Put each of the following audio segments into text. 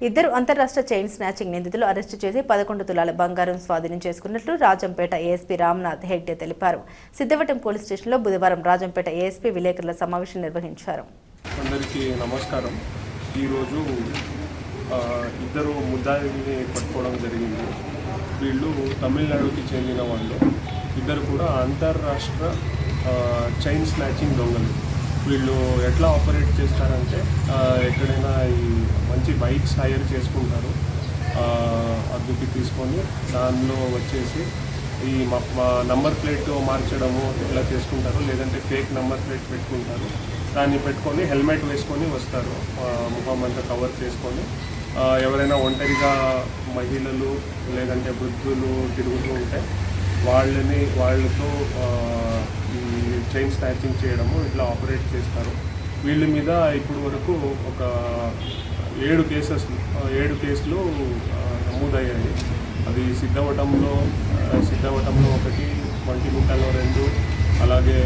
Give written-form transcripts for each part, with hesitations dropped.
ఇద్దరు అంతర్రాష్ట్ర chain snatching నిందితులు అరెస్టు చేసి 11 తులాల బంగారం స్వాధీనం చేసుకున్నట్లు రాజంపేట ఏఎస్పీ రామ్నాథ్ హెగ్డే తెలిపారు. సిద్ధవటం పోలీస్ స్టేషన్లో బుధవారం రాజంపేట ఏఎస్పీ విలేకరుల సమావేశం నిర్వహించారు. అందరికీ నమస్కారం. ఈరోజు ఇద్దరు ముద్దాయిల్ని పట్టుకోవడం జరిగింది. వీళ్ళు తమిళనాడుకి చెందిన వాళ్ళు. ఇద్దరు కూడా అంతర్రాష్ట్ర చైన్ స్నాచింగ్ దొంగలు. వీళ్ళు ఎట్లా ఆపరేట్ చేస్తారంటే ఎక్కడైనా ఈ మంచి బైక్స్ హైర్ చేసుకుంటారు, అద్దెకి తీసుకొని దానిలో వచ్చేసి ఈ మా నంబర్ ప్లేట్ మార్చడము ఇట్లా చేసుకుంటారు, లేదంటే ఫేక్ నంబర్ ప్లేట్ పెట్టుకుంటారు. దాన్ని పెట్టుకొని హెల్మెట్ వేసుకొని వస్తారు, ముఖం అంతా కవర్ చేసుకొని. ఎవరైనా ఒంటరిగా మహిళలు లేదంటే వృద్ధులు తిరుగుతూ ఉంటే వాళ్ళతో ఈ చైన్ స్నాచింగ్ చేయడము ఇట్లా ఆపరేట్ చేస్తారు. వీళ్ళ మీద ఇప్పుడు వరకు ఒక 7 కేసులు నమోదయ్యాయి. అది సిద్ధవటంలో ఒకటి, వంటిగుంటలో 2, అలాగే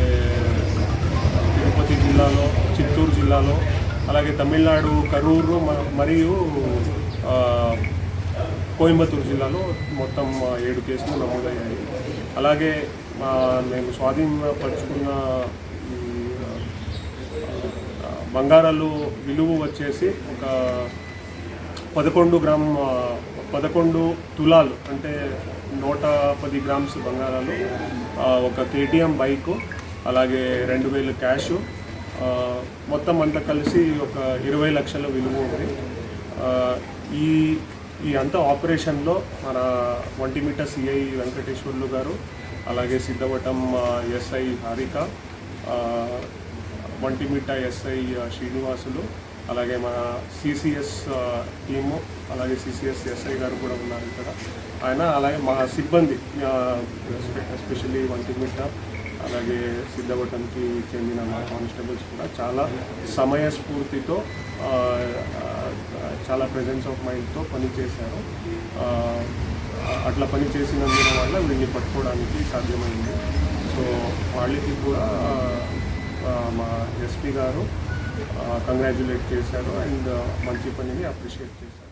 తిరుపతి జిల్లాలో, చిత్తూరు జిల్లాలో, అలాగే తమిళనాడు కరూరు మరియు కోయంబత్తూరు జిల్లాలో మొత్తం 7 కేసులు నమోదయ్యాయి. అలాగే మేము స్వాధీనపరుచుకున్న బంగారాలు విలువ వచ్చేసి ఒక 11 తులాలు అంటే 110 గ్రామ్స్ బంగారాలు, ఒక KTM బైకు, అలాగే 2000 క్యాషు, మొత్తం అంతా కలిసి ఒక 20 లక్షల విలువ ఉంది. ఈ అంతా ఆపరేషన్లో మన ఒంటిమిట్ట సిఐ వెంకటేశ్వర్లు గారు, అలాగే సిద్ధవటం ఎస్ఐ హారిక, ఒంటిమిట్ట ఎస్ఐ శ్రీనివాసులు, అలాగే మన CCS టీము, అలాగే CCS ఎస్ఐ గారు కూడా ఉన్నారు ఇక్కడ. అలాగే మా సిబ్బంది ఎస్పెషల్లీ ఒంటిమిట్ట అలాగే సిద్ధవటంకి చెందిన మా కానిస్టేబుల్స్ కూడా చాలా సమయస్ఫూర్తితో, చాలా ప్రెజెన్స్ ఆఫ్ మైండ్తో పనిచేశారు. అట్లా పని చేసినందున వల్ల వీళ్ళని పట్టుకోవడానికి సాధ్యమైంది. సో వాళ్ళకి కూడా మా ఎస్పీ గారు కంగ్రాచ్యులేట్ చేశారు అండ్ మంచి పనిని అప్రిషియేట్ చేశారు.